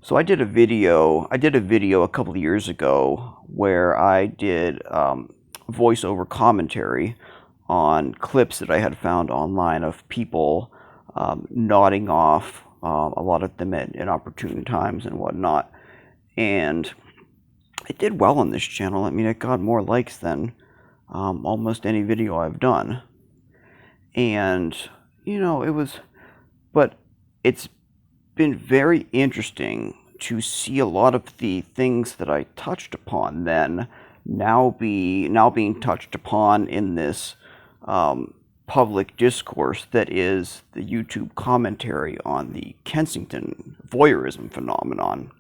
So I did a video a couple of years ago where I did voiceover commentary on clips that I had found online of people nodding off, a lot of them at inopportune times and whatnot. And it did well on this channel. I mean, it got more likes than almost any video I've done. And, it was, but it's been very interesting to see a lot of the things that I touched upon then now being touched upon in this public discourse that is the YouTube commentary on the Kensington voyeurism phenomenon.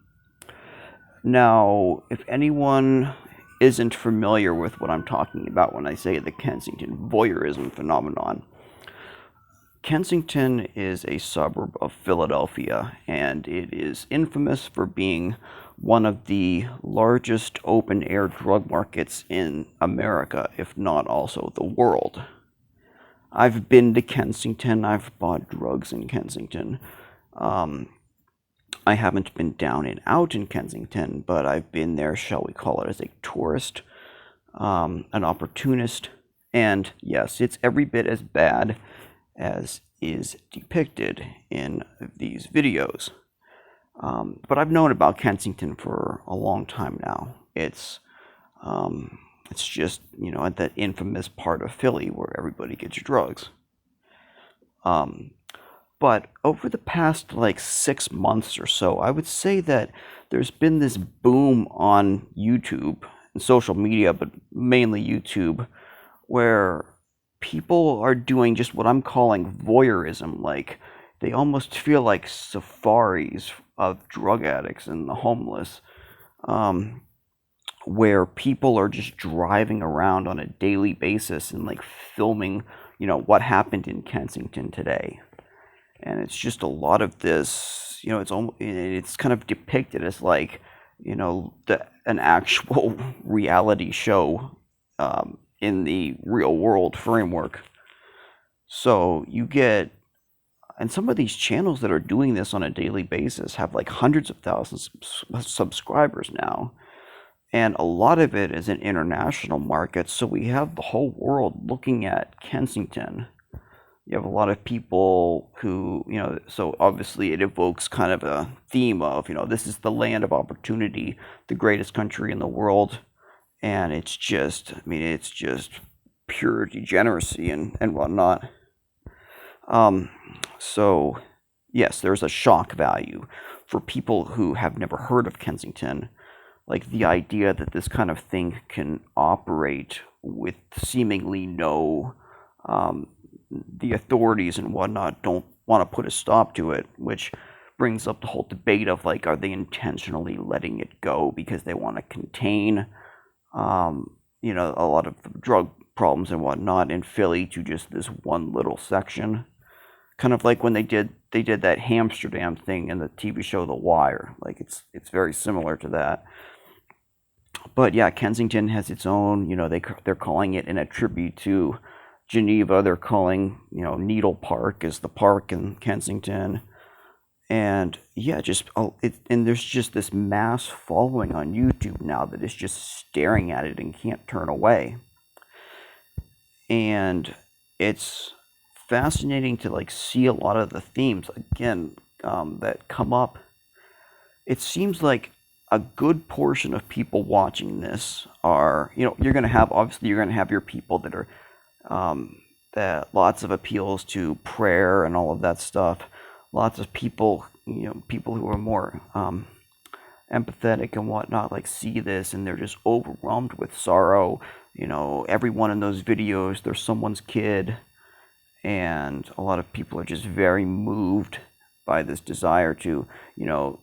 Now, if anyone isn't familiar with what I'm talking about when I say the Kensington voyeurism phenomenon, Kensington is a suburb of Philadelphia, and it is infamous for being one of the largest open-air drug markets in America, if not also the world. I've been to Kensington. I've bought drugs in Kensington. I haven't been down and out in Kensington, but I've been there, shall we call it, as a tourist, an opportunist, and yes, it's every bit as bad as is depicted in these videos. But I've known about Kensington for a long time now. It's just, at that infamous part of Philly where everybody gets drugs. But over the past like 6 months or so, I would say that there's been this boom on YouTube and social media, but mainly YouTube, where people are doing just what I'm calling voyeurism. Like, they almost feel like safaris of drug addicts and the homeless, where people are just driving around on a daily basis and like filming, what happened in Kensington today. And it's just a lot of this, it's kind of depicted as like, an actual reality show in the real world framework. So you get, and some of these channels that are doing this on a daily basis have like hundreds of thousands of subscribers now. And a lot of it is in international markets. So we have the whole world looking at Kensington. You have a lot of people who, so obviously it evokes kind of a theme of, this is the land of opportunity, the greatest country in the world. And it's just pure degeneracy and whatnot. So, yes, there's a shock value for people who have never heard of Kensington. Like, the idea that this kind of thing can operate with seemingly no, the authorities and whatnot don't want to put a stop to it, which brings up the whole debate of, like, are they intentionally letting it go because they want to contain a lot of the drug problems and whatnot in Philly to just this one little section. Kind of like when they did that Amsterdam thing in the TV show The Wire. Like, it's very similar to that. But yeah, Kensington has its own. They're calling it in a tribute to Geneva. They're calling Needle Park is the park in Kensington. And yeah, and there's just this mass following on YouTube now that is just staring at it and can't turn away. And it's fascinating to like see a lot of the themes again that come up. It seems like a good portion of people watching this are, you're going to have your people that are that lots of appeals to prayer and all of that stuff. Lots of people, people who are more empathetic and whatnot, like see this and they're just overwhelmed with sorrow. Everyone in those videos, they're someone's kid, and a lot of people are just very moved by this desire to,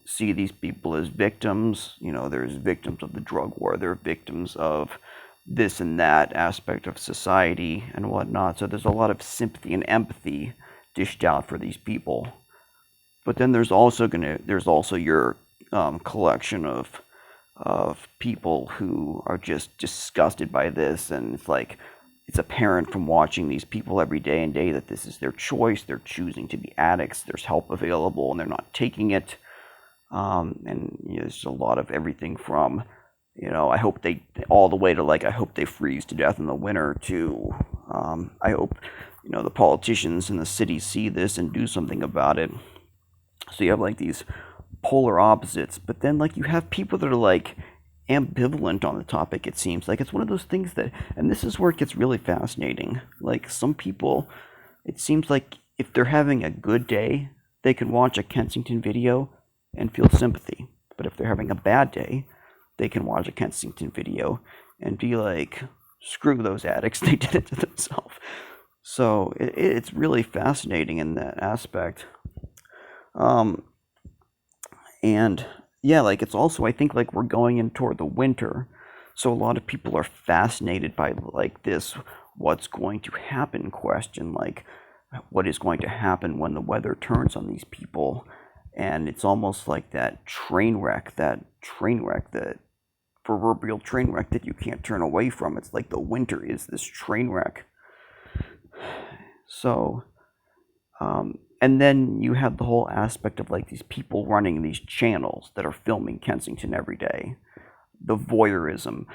see these people as victims. There's victims of the drug war, they're victims of this and that aspect of society and whatnot. So there's a lot of sympathy and empathy dished out for these people. But then there's also your collection of people who are just disgusted by this, and it's like it's apparent from watching these people every day and day that this is their choice. They're choosing to be addicts. There's help available, and they're not taking it. And there's a lot of everything from, I hope they, all the way to like, I hope they freeze to death in the winter, to, I hope, the politicians in the city see this and do something about it. So you have like these polar opposites, but then like you have people that are like ambivalent on the topic. It seems like it's one of those things that, and this is where it gets really fascinating. Like some people, it seems like if they're having a good day, they can watch a Kensington video and feel sympathy. But if they're having a bad day, they can watch a Kensington video and be like, screw those addicts, they did it to themselves. So it's really fascinating in that aspect. And yeah, like it's also, I think like we're going in toward the winter. So a lot of people are fascinated by like this what's going to happen question, like what is going to happen when the weather turns on these people. And it's almost like that train wreck, that proverbial train wreck that you can't turn away from. It's like the winter is this train wreck. So, and then you have the whole aspect of like these people running these channels that are filming Kensington every day. The voyeurism.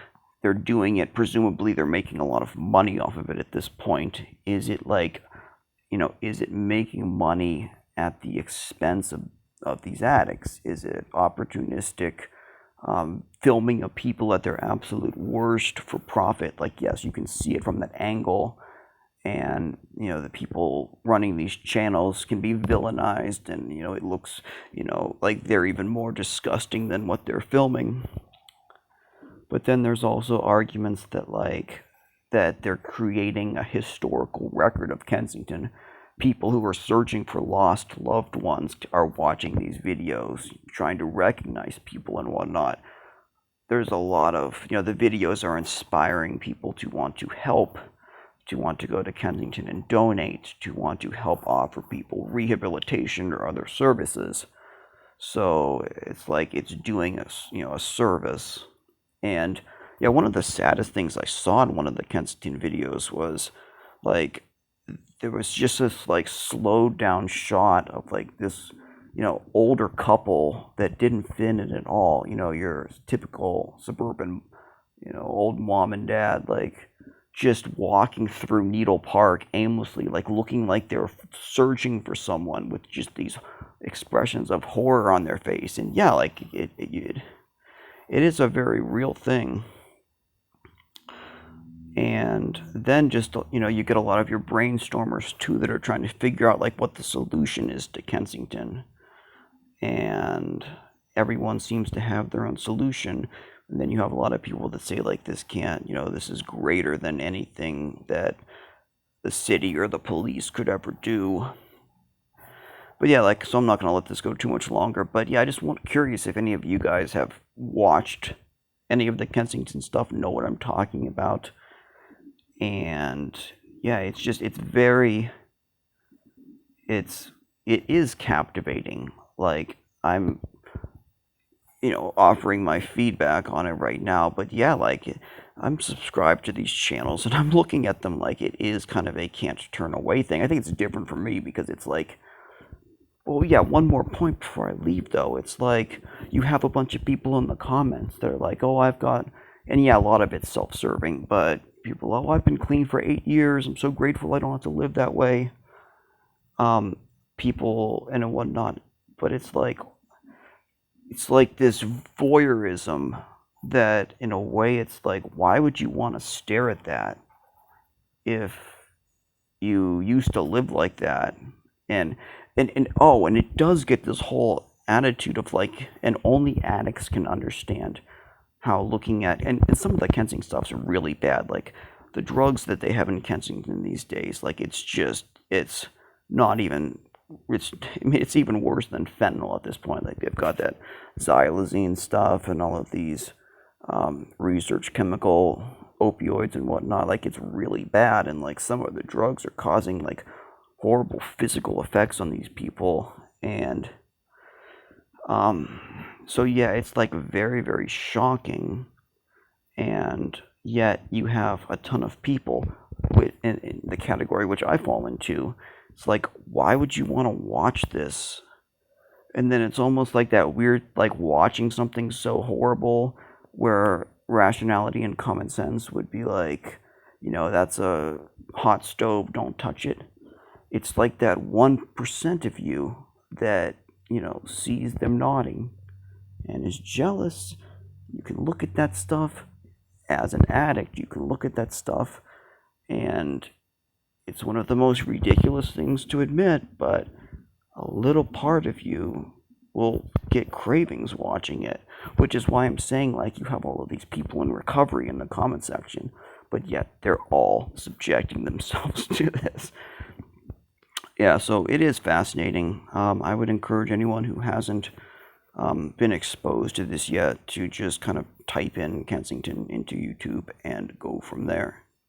They're doing it, presumably they're making a lot of money off of it at this point. Is it like, is it making money at the expense of these addicts? Is it opportunistic filming of people at their absolute worst for profit? Like, yes, you can see it from that angle. And, the people running these channels can be villainized, and, it looks, like they're even more disgusting than what they're filming. But then there's also arguments that, like, that they're creating a historical record of Kensington. People who are searching for lost loved ones are watching these videos, trying to recognize people and whatnot. There's a lot of, the videos are inspiring people to want to help, to want to go to Kensington and donate, to want to help offer people rehabilitation or other services. So it's like it's doing a service. And yeah, one of the saddest things I saw in one of the Kensington videos was like there was just this like slowed down shot of like this older couple that didn't fit in at all. Your typical suburban old mom and dad, like just walking through Needle Park aimlessly, like looking like they're searching for someone with just these expressions of horror on their face. And yeah, like it is a very real thing. And then just, you get a lot of your brainstormers too that are trying to figure out like what the solution is to Kensington. And everyone seems to have their own solution. And then you have a lot of people that say like this can't, this is greater than anything that the city or the police could ever do. But yeah, like, so I'm not going to let this go too much longer. But yeah, I just curious if any of you guys have watched any of the Kensington stuff, know what I'm talking about. And yeah, it is captivating. Like, I'm, offering my feedback on it right now. But yeah, like, I'm subscribed to these channels and I'm looking at them like it is kind of a can't turn away thing. I think it's different for me because it's like, well, yeah, one more point before I leave, though. It's like you have a bunch of people in the comments that are like, oh, and yeah, a lot of it's self-serving, but people, oh, I've been clean for 8 years. I'm so grateful I don't have to live that way. People and whatnot. But it's like this voyeurism that, in a way, it's like, why would you want to stare at that if you used to live like that? And it does get this whole attitude of like, and only addicts can understand how looking at, and some of the Kensington stuff's really bad. Like the drugs that they have in Kensington these days, like it's not even, it's even worse than fentanyl at this point. Like they've got that xylazine stuff and all of these research chemical opioids and whatnot. Like it's really bad, and like some of the drugs are causing like horrible physical effects on these people. And so yeah, it's like very, very shocking. And yet you have a ton of people in the category which I fall into. It's like, why would you want to watch this? And then it's almost like that weird, like watching something so horrible where rationality and common sense would be like, that's a hot stove, don't touch it. It's like that 1% of you that, sees them nodding and is jealous. You can look at that stuff as an addict. You can look at that stuff, and it's one of the most ridiculous things to admit, but a little part of you will get cravings watching it, which is why I'm saying, like, you have all of these people in recovery in the comment section, but yet they're all subjecting themselves to this. Yeah, so it is fascinating. I would encourage anyone who hasn't been exposed to this yet to just kind of type in Kensington into YouTube and go from there.